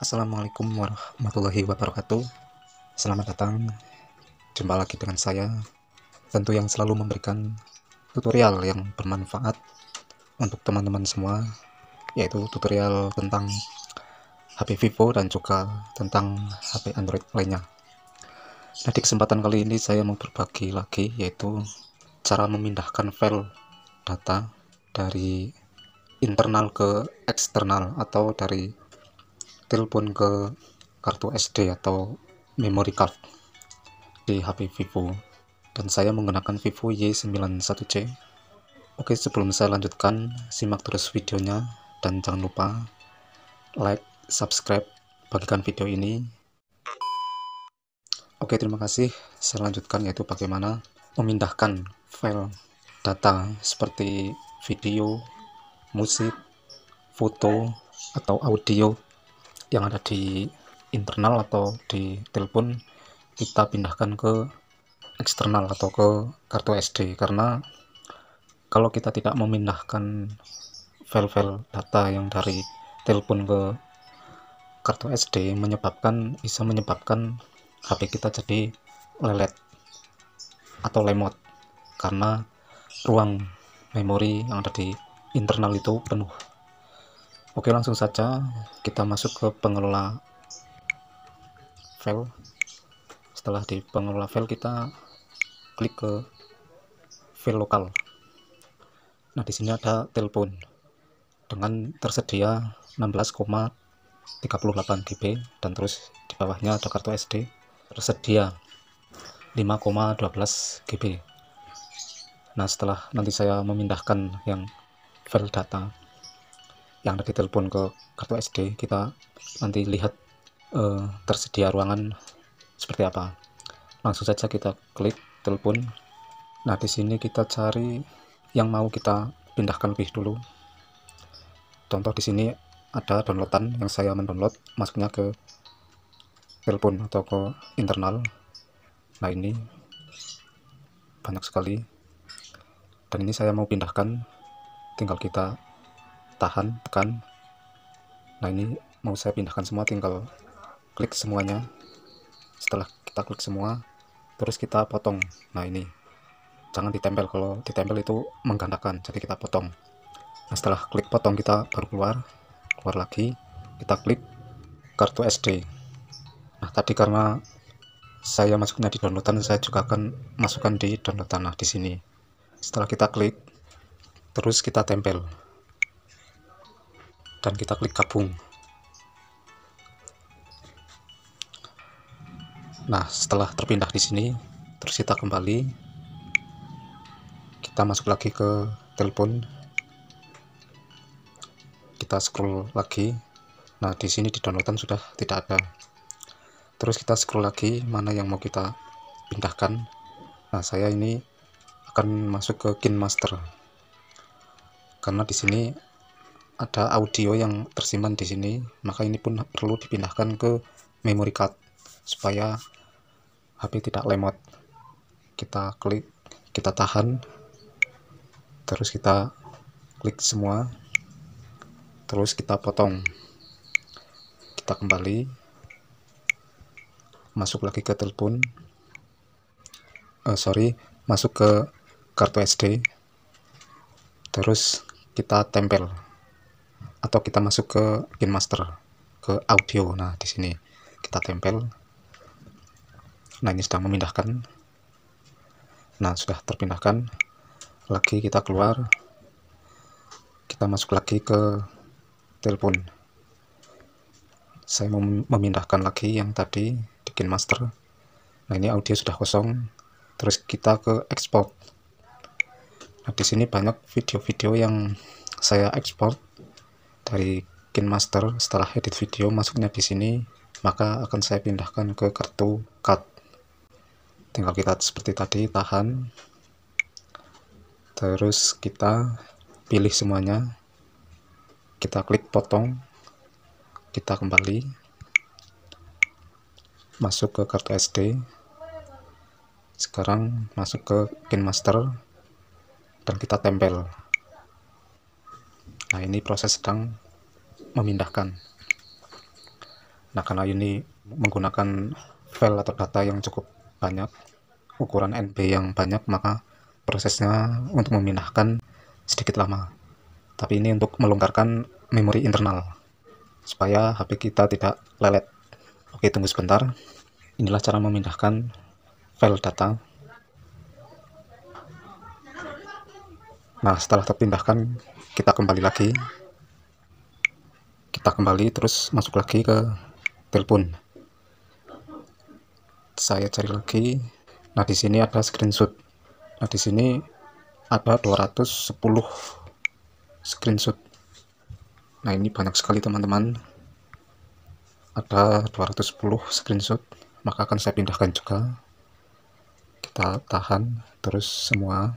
Assalamualaikum warahmatullahi wabarakatuh. Selamat datang, jumpa lagi dengan saya, tentu yang selalu memberikan tutorial yang bermanfaat untuk teman-teman semua, yaitu tutorial tentang HP Vivo dan juga tentang HP Android lainnya. Nah, di kesempatan kali ini saya mau berbagi lagi, yaitu cara memindahkan file data dari internal ke eksternal atau dari telepon ke kartu SD atau memory card di HP Vivo, dan saya menggunakan Vivo Y91C. Oke, sebelum saya lanjutkan, simak terus videonya dan jangan lupa like, subscribe, bagikan video ini. Oke, terima kasih. Saya lanjutkan, yaitu bagaimana memindahkan file data seperti video, musik, foto, atau audio yang ada di internal atau di telepon, kita pindahkan ke eksternal atau ke kartu SD. Karena kalau kita tidak memindahkan file-file data yang dari telepon ke kartu SD, bisa menyebabkan HP kita jadi lelet atau lemot, karena ruang memori yang ada di internal itu penuh. Oke, langsung saja kita masuk ke pengelola file. Setelah di pengelola file, kita klik ke file lokal. Nah, di sini ada telepon dengan tersedia 16,38 GB, dan terus di bawahnya ada kartu SD tersedia 5,12 GB. Nah, setelah nanti saya memindahkan yang file data yang ada di telepon ke kartu SD, kita nanti lihat tersedia ruangan seperti apa. Langsung saja kita klik telepon. Nah, di sini kita cari yang mau kita pindahkan lebih dulu. Contoh di sini ada downloadan yang saya mendownload, masuknya ke telepon atau ke internal. Nah, ini banyak sekali, dan ini saya mau pindahkan, tinggal kita tahan, tekan. Nah, ini mau saya pindahkan semua, tinggal klik semuanya. Setelah kita klik semua, terus kita potong. Nah, ini jangan ditempel, kalau ditempel itu menggandakan, jadi kita potong. Nah, setelah klik potong, kita baru keluar lagi, kita klik kartu SD. Nah, tadi karena saya masuknya di downloadan, saya juga akan masukkan di downloadan. Nah, di sini setelah kita klik, terus kita tempel dan kita klik gabung. Nah, setelah terpindah di sini, terus kita kembali, kita masuk lagi ke telepon, kita scroll lagi. Nah, di sini di downloadan sudah tidak ada. Terus kita scroll lagi, mana yang mau kita pindahkan. Nah, saya ini akan masuk ke KineMaster, karena di sini ada audio yang tersimpan di sini, maka ini pun perlu dipindahkan ke memory card supaya HP tidak lemot. Kita klik, kita tahan, terus kita klik semua, terus kita potong. Kita kembali, masuk lagi ke telepon, masuk ke kartu SD, terus kita tempel atau kita masuk ke KineMaster, ke audio. Nah, di sini kita tempel. Nah, ini sudah memindahkan. Nah, sudah terpindahkan. Lagi kita keluar, kita masuk lagi ke telepon. Saya mau memindahkan lagi yang tadi di KineMaster. Nah, ini audio sudah kosong. Terus kita ke export. Nah, di sini banyak video-video yang saya ekspor dari KineMaster. Setelah edit video, masuknya di sini, maka akan saya pindahkan ke kartu card. Tinggal kita seperti tadi, tahan, terus kita pilih semuanya, kita klik potong, kita kembali, masuk ke kartu SD. Sekarang masuk ke KineMaster dan kita tempel. Nah, ini proses sedang memindahkan. Nah, karena ini menggunakan file atau data yang cukup banyak, ukuran NB yang banyak, maka prosesnya untuk memindahkan sedikit lama. Tapi ini untuk melonggarkan memori internal supaya HP kita tidak lelet. Oke, tunggu sebentar. Inilah cara memindahkan file data. Nah, setelah terpindahkan, kita kembali lagi. Kita kembali terus masuk lagi ke telepon. Saya cari lagi. Nah, di sini ada screenshot. Nah, di sini ada 210 screenshot. Nah, ini banyak sekali teman-teman. Ada 210 screenshot, maka akan saya pindahkan juga. Kita tahan terus semua,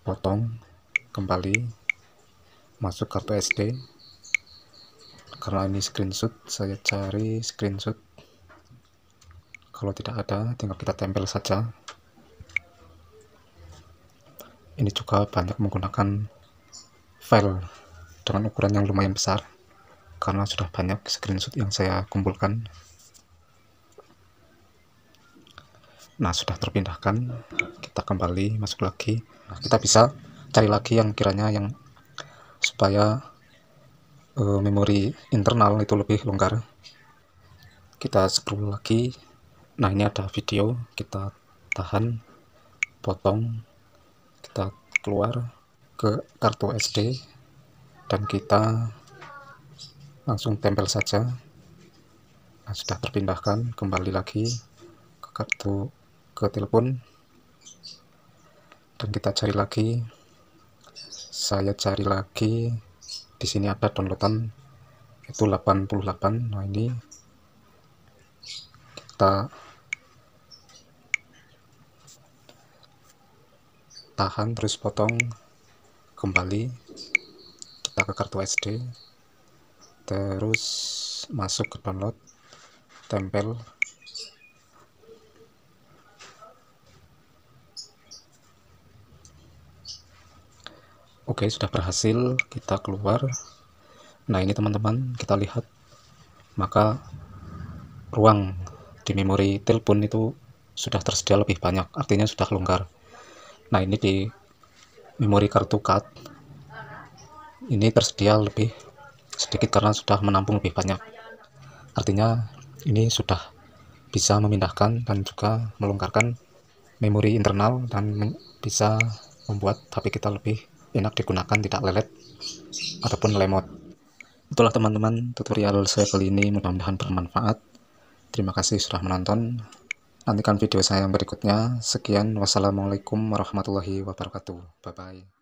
potong kembali, masuk kartu SD. Karena ini screenshot, saya cari screenshot. Kalau tidak ada, tinggal kita tempel saja. Ini juga banyak menggunakan file dengan ukuran yang lumayan besar, karena sudah banyak screenshot yang saya kumpulkan. Nah, sudah terpindahkan, kita kembali masuk lagi. Nah, kita bisa cari lagi yang kiranya yang supaya memori internal itu lebih longgar. Kita scroll lagi. Nah, ini ada video, kita tahan, potong, kita keluar ke kartu SD dan kita langsung tempel saja. Nah, sudah terpindahkan, kembali lagi ke kartu, ke telepon, dan kita cari lagi. Saya cari lagi, di sini ada downloadan itu 88. Nah, ini kita tahan terus potong, kembali kita ke kartu SD, terus masuk ke download, tempel. Oke, sudah berhasil, kita keluar. Nah, ini teman-teman, kita lihat, maka ruang di memori telepon itu sudah tersedia lebih banyak, artinya sudah longgar. Nah, ini di memori kartu card ini tersedia lebih sedikit karena sudah menampung lebih banyak, artinya ini sudah bisa memindahkan dan juga melonggarkan memori internal dan bisa membuat HP kita lebih enak digunakan, tidak lelet ataupun lemot. Itulah teman-teman tutorial saya kali ini, mudah-mudahan bermanfaat. Terima kasih sudah menonton. Nantikan video saya yang berikutnya. Sekian, wassalamualaikum warahmatullahi wabarakatuh. Bye bye.